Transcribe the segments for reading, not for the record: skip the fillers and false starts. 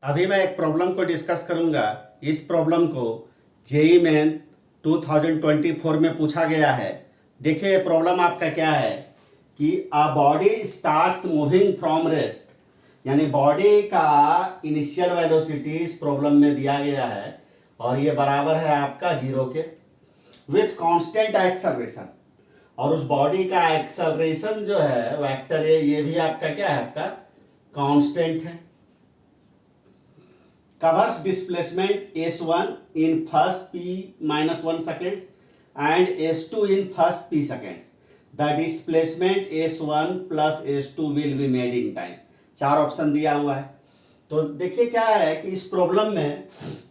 अभी मैं एक प्रॉब्लम को डिस्कस करूंगा। इस प्रॉब्लम को जेई मेन 2024 में पूछा गया है। देखिए प्रॉब्लम आपका क्या है कि a body starts moving from rest, यानी बॉडी का इनिशियल वेलोसिटी इस प्रॉब्लम में दिया गया है और ये बराबर है आपका 0 के, विथ कांस्टेंट एक्सेलरेशन। और उस बॉडी का एक्सेलरेशन जो है वेक्टर ए, ये भी आपका क्या है, आपका कांस्टेंट है। covers displacement s1 in first p-1 seconds and s2 in first p seconds. The displacement s1 plus s2 will be made in time. 4 option दिया हुआ है। तो देखिए क्या है कि इस प्रॉब्लम में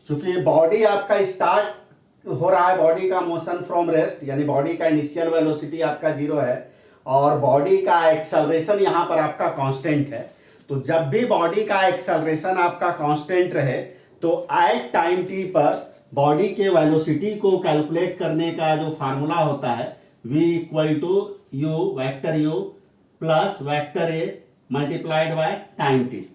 चूंकि बॉडी आपका स्टार्ट हो रहा है, बॉडी का मोशन फ्रॉम रेस्ट, यानी बॉडी का इनिशियल वेलोसिटी आपका 0 है और बॉडी का एक्सेलरेशन यहाँ पर आपका कांस्टेंट है। तो जब भी बॉडी का एक्सेलरेशन आपका कांस्टेंट रहे तो एट टाइम टी पर बॉडी के वेलोसिटी को कैलकुलेट करने का जो फार्मूला होता है v equal to u vector u plus vector a multiplied by time t.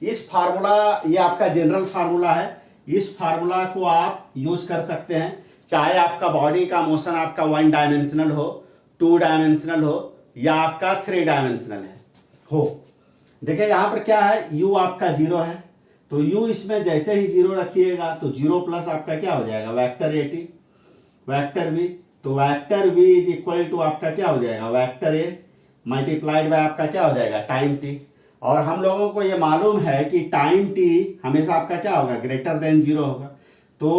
इस फार्मूला, ये आपका जनरल फार्मूला है, इस फार्मूला को आप यूज कर सकते हैं चाहे आपका बॉडी का मोशन आपका 1 डायमेंशनल हो, 2 डायमेंशनल हो या आपका 3 डायमेंशनल हो। देखिए यहाँ पर क्या है, u आपका 0 है तो u इसमें जैसे ही 0 रखिएगा तो 0 प्लस आपका क्या हो जाएगा, vector a t, vector v। तो vector v is equal to आपका क्या हो जाएगा, वेक्टर a मल्टीप्लाइड बाय आपका क्या हो जाएगा, टाइम t। और हम लोगों को ये मालूम है कि टाइम t हमेशा आपका क्या होगा, ग्रेटर देन 0 होगा। तो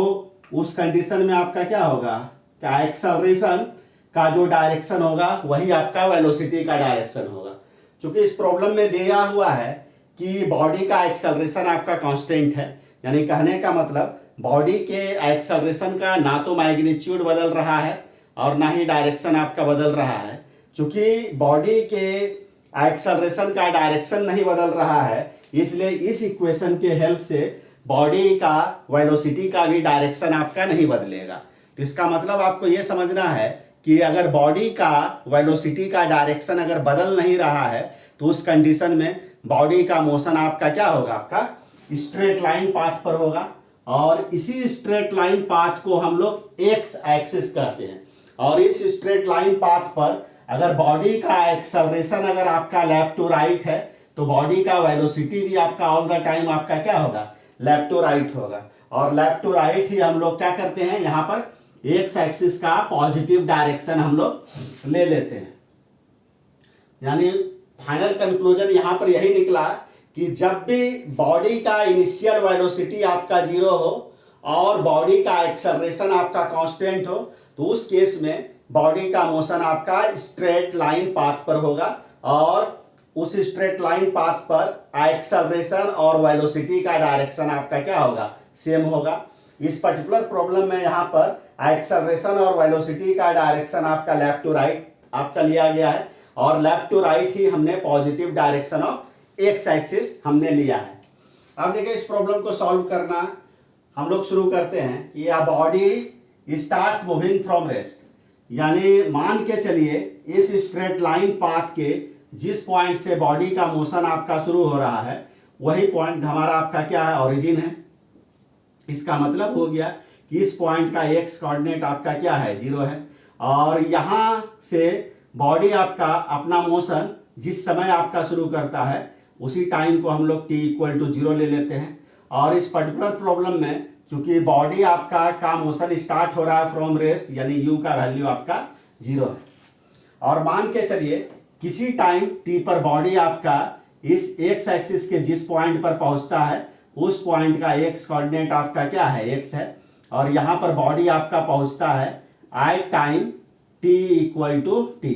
उस कंडीशन में आपका क्या होगा, क्या एक्सेलरेशन का जो डायरेक्शन होगा वही आपका वेलोसिटी का डायरेक्शन होगा। चूंकि इस प्रॉब्लम में दिया हुआ है कि बॉडी का एक्सेलरेशन आपका कांस्टेंट है, यानी कहने का मतलब बॉडी के एक्सेलरेशन का ना तो मैग्नीट्यूड बदल रहा है और ना ही डायरेक्शन आपका बदल रहा है। चूंकि बॉडी के एक्सेलरेशन का डायरेक्शन नहीं बदल रहा है इसलिए इस इक्वेशन के हेल्प से बॉडी का वेलोसिटी का भी डायरेक्शन आपका नहीं बदलेगा। तो इसका मतलब आपको यह समझना है कि अगर बॉडी का वेलोसिटी का डायरेक्शन अगर बदल नहीं रहा है तो उस कंडीशन में बॉडी का मोशन आपका क्या होगा, आपका स्ट्रेट लाइन पाथ पर होगा। और इसी स्ट्रेट लाइन पाथ को हम लोग एक्स एक्सिस कहते हैं। और इस स्ट्रेट लाइन पाथ पर अगर बॉडी का एक्सेलरेशन अगर आपका लेफ्ट टू राइट है तो बॉडी का वेलोसिटी भी आपका ऑल द टाइम आपका क्या होगा, लेफ्ट टू राइट होगा। और लेफ्ट टू राइट ही हम लोग क्या करते हैं, यहाँ पर एक्स एक्सिस का पॉजिटिव डायरेक्शन हम लोग ले लेते हैं। यानी फाइनल कंक्लूजन यहां पर यही निकला कि जब भी बॉडी का इनिशियल वेलोसिटी आपका 0 हो और बॉडी का एक्सेलरेशन आपका कांस्टेंट हो तो उस केस में बॉडी का मोशन आपका स्ट्रेट लाइन पाथ पर होगा और उस स्ट्रेट लाइन पाथ पर एक्सेलरेशन और वेलोसिटी का डायरेक्शन आपका क्या होगा, सेम होगा। इस पर्टिकुलर प्रॉब्लम में यहाँ पर एक्सेलरेशन और वेलोसिटी का डायरेक्शन आपका लेफ्ट टू राइट आपका लिया गया है और लेफ्ट टू राइट ही हमने positive direction of x axis हमने लिया है। अब देखिए इस प्रॉब्लम को सॉल्व करना हम लोग शुरू करते हैं कि a body starts moving from rest, यानी मान के चलिए इस स्ट्रेट लाइन पाथ के जिस पॉइंट से बॉडी का मोशन आपका शुरू हो रहा है वही पॉइंट हमारा आपका क्या है, ओरिजिन है। इसका मतलब हो गया कि इस पॉइंट का एक्स कोऑर्डिनेट आपका क्या है, 0 है। और यहां से बॉडी आपका अपना मोशन जिस समय आपका शुरू करता है उसी टाइम को हम लोग t इक्वल टू 0 ले लेते हैं। और इस पर्टिकुलर प्रॉब्लम में चूंकि बॉडी आपका का मोशन स्टार्ट हो रहा है फ्रॉम रेस्ट, यानी u का वैल्यू आपका 0 है। और मान के चलिए किसी टाइम t पर बॉडी आपका इस x एक्सिस के जिस पॉइंट पर पहुंचता है उस पॉइंट का x कोऑर्डिनेट आपका क्या है, x है। और यहां पर बॉडी आपका पहुंचता है at time t equal to t.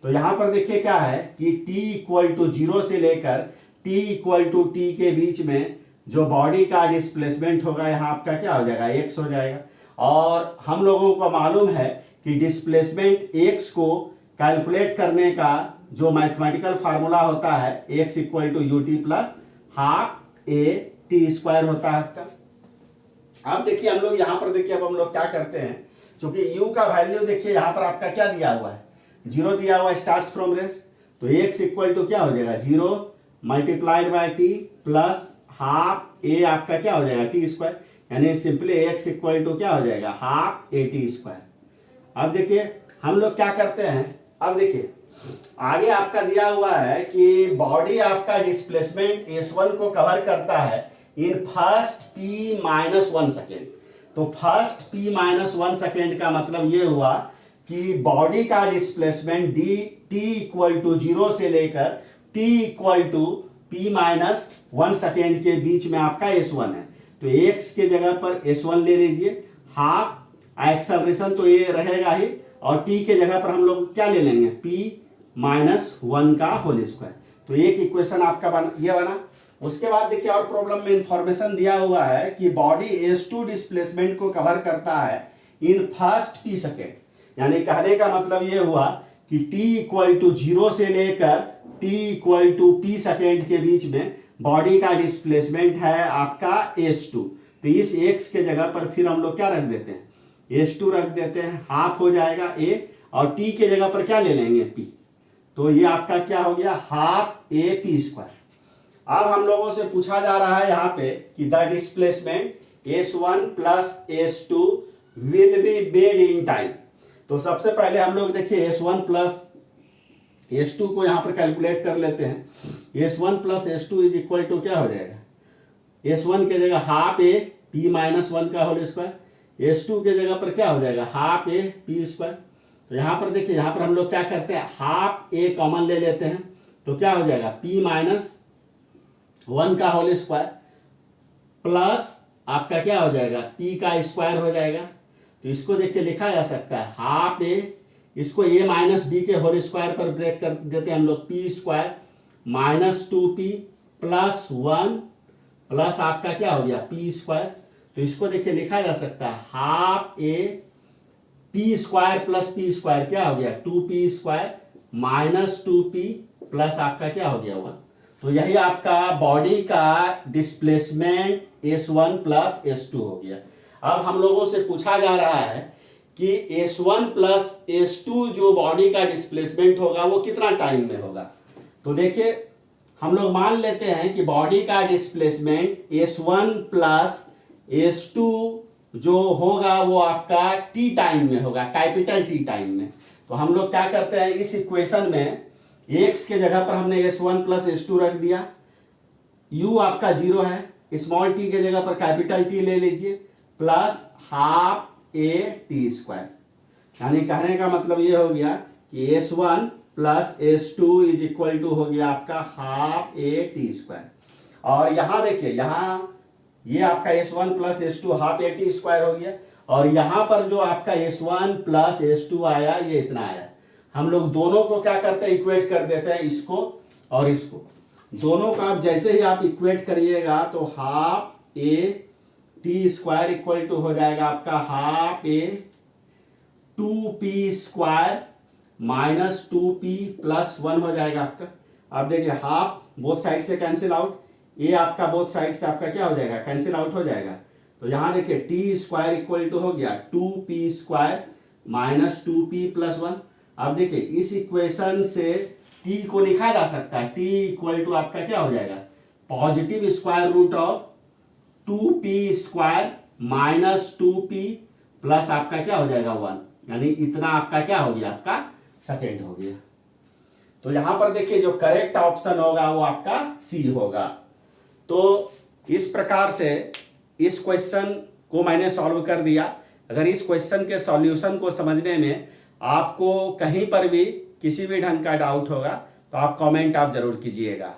तो यहां पर देखिए क्या है कि t इक्वल टू 0 से लेकर t इक्वल टू टी के बीच में जो बॉडी का डिस्प्लेसमेंट होगा यहाँ आपका क्या हो जाएगा, x हो जाएगा। और हम लोगों को मालूम है कि डिस्प्लेसमेंट x को कैलकुलेट करने का जो मैथमेटिकल फार्मूला होता है x equal to u t plus half a t square होता है आपका। अब देखिए हम लोग यहाँ पर देखिए अब हम लोग क्या करते हैं, क्योंकि u का वैल्यू देखिए यहाँ पर आपका क्या दिया हुआ है, 0 दिया हुआ है, स्टार्ट्स फ्रॉम रेस्ट। तो x इक्वल टू क्या हो जाएगा, 0 multiplied by t plus half A आपका क्या हो जाएगा टी स्क्वायर, यानी सिंपली एक्स इक्वल टू क्या हो जाएगा हाफ ए टी स्क्वायर। अब देखिए हम लोग क्या करते हैं, अब देखिए आगे आपका दिया हुआ है कि बॉडी आपका डिस्प्लेसमेंट S1 को कवर करता है in first p minus 1 second. तो फर्स्ट p माइनस 1 सेकेंड का मतलब ये हुआ कि बॉडी का displacement d t equal to 0 से लेकर t equal to p minus 1 second के बीच में आपका S1 है। तो x के जगह पर S1 ले लीजिए, हाफ एक्सेलरेशन तो ये रहेगा ही, और t के जगह पर हम लोग क्या ले लेंगे p माइनस 1 का होल स्क्वायर। तो एक इक्वेशन आपका ये बना। उसके बाद देखिए और प्रॉब्लम में इंफॉर्मेशन दिया हुआ है कि बॉडी S2 डिस्प्लेसमेंट को कवर करता है इन फर्स्ट p सेकेंड, यानी कहने का मतलब ये हुआ कि t इक्वल टू 0 से लेकर t equal to p second के बीच में बॉडी का डिस्प्लेसमेंट है आपका S2। तो इस x के जगह पर फिर हम लोग क्या रख देते हैं S2 रख देते हैं, हाफ हो जाएगा a, और t के जगह पर क्या ले लेंगे p। तो ये आपका क्या हो गया हाफ ए पी स्क्वायर। अब हम लोगों से पूछा जा रहा है यहाँ पे कि the displacement S1 plus S2 will be made in time. तो सबसे पहले हम लोग देखिए S1 प्लस S2 को यहाँ पर कैलकुलेट कर लेते हैं। S1 plus S2 is equal to क्या हो जाएगा, S1 के जगह हाफ ए पी माइनस 1 का होल स्क्वायर, S2 के जगह पर क्या हो जाएगा हाफ ए पी स्क्वायर। तो यहाँ पर देखिए यहाँ पर हम लोग क्या करते हैं हाफ ए कॉमन ले लेते हैं, तो क्या हो जाएगा p माइनस 1 का होल स्क्वायर प्लस आपका क्या हो जाएगा p का स्क्वायर हो जाएगा। तो इसको देखिए लिखा जा सकता है हाफ ए, इसको a माइनस बी के होल स्क्वायर पर ब्रेक कर देते हैं हम लोग, p square minus 2p plus 1 plus आपका क्या हो गया p स्क्वायर। तो इसको देखिए लिखा जा सकता है half A P square plus P square क्या हो गया 2p square minus 2p plus आपका क्या हो गया 1। तो यही आपका बॉडी का डिस्प्लेसमेंट S1 प्लस S2 हो गया। अब हम लोगों से पूछा जा रहा है कि S1 प्लस S2 जो बॉडी का डिस्प्लेसमेंट होगा वो कितना टाइम में होगा। तो देखिए हम लोग मान लेते हैं कि बॉडी का डिस्प्लेसमेंट S1 प्लस S2 जो होगा वो आपका t टाइम में होगा, कैपिटल T टाइम में। तो हम लोग क्या करते हैं इस इक्वेशन में x के जगह पर हमने S1 प्लस S2 रख दिया, u आपका 0 है, स्मॉल t के जगह पर कैपिटल T ले लीजिए plus half a t square. यानी कहने का मतलब ये हो गया कि S1 plus S2 is equal to हो गया आपका हाफ ए टी स्क्वायर। और यहाँ देखिए यहाँ ये आपका S1 plus S2 half a t square हो गया, और यहाँ पर जो आपका S1 प्लस S2 आया ये इतना आया। हम लोग दोनों को क्या करते हैं इक्वेट कर देते हैं, इसको और इसको, दोनों का आप जैसे ही आप इक्वेट करिएगा तो half a t square equal to हो जाएगा आपका half a 2p square minus 2p plus 1 हो जाएगा आपका। आप देखिए हाफ बोथ साइड से कैंसिल आउट, ये आपका बोथ साइड से आपका क्या हो जाएगा कैंसिल आउट हो जाएगा। तो यहाँ देखिए टी स्क्वायर इक्वल टू हो गया 2p square minus 2p plus 1। अब देखिए इस इक्वेशन से t को लिखा जा सकता है, t इक्वल टू आपका क्या हो जाएगा positive square root of 2p square minus 2p plus आपका क्या हो जाएगा 1, यानी इतना आपका क्या हो गया आपका सेकेंड हो गया। तो यहां पर देखिए जो करेक्ट ऑप्शन होगा वो आपका सी होगा। तो इस प्रकार से इस क्वेश्चन को मैंने सॉल्व कर दिया। अगर इस क्वेश्चन के सॉल्यूशन को समझने में आपको कहीं पर भी किसी भी ढंग का डाउट होगा तो आप कमेंट आप जरूर कीजिएगा।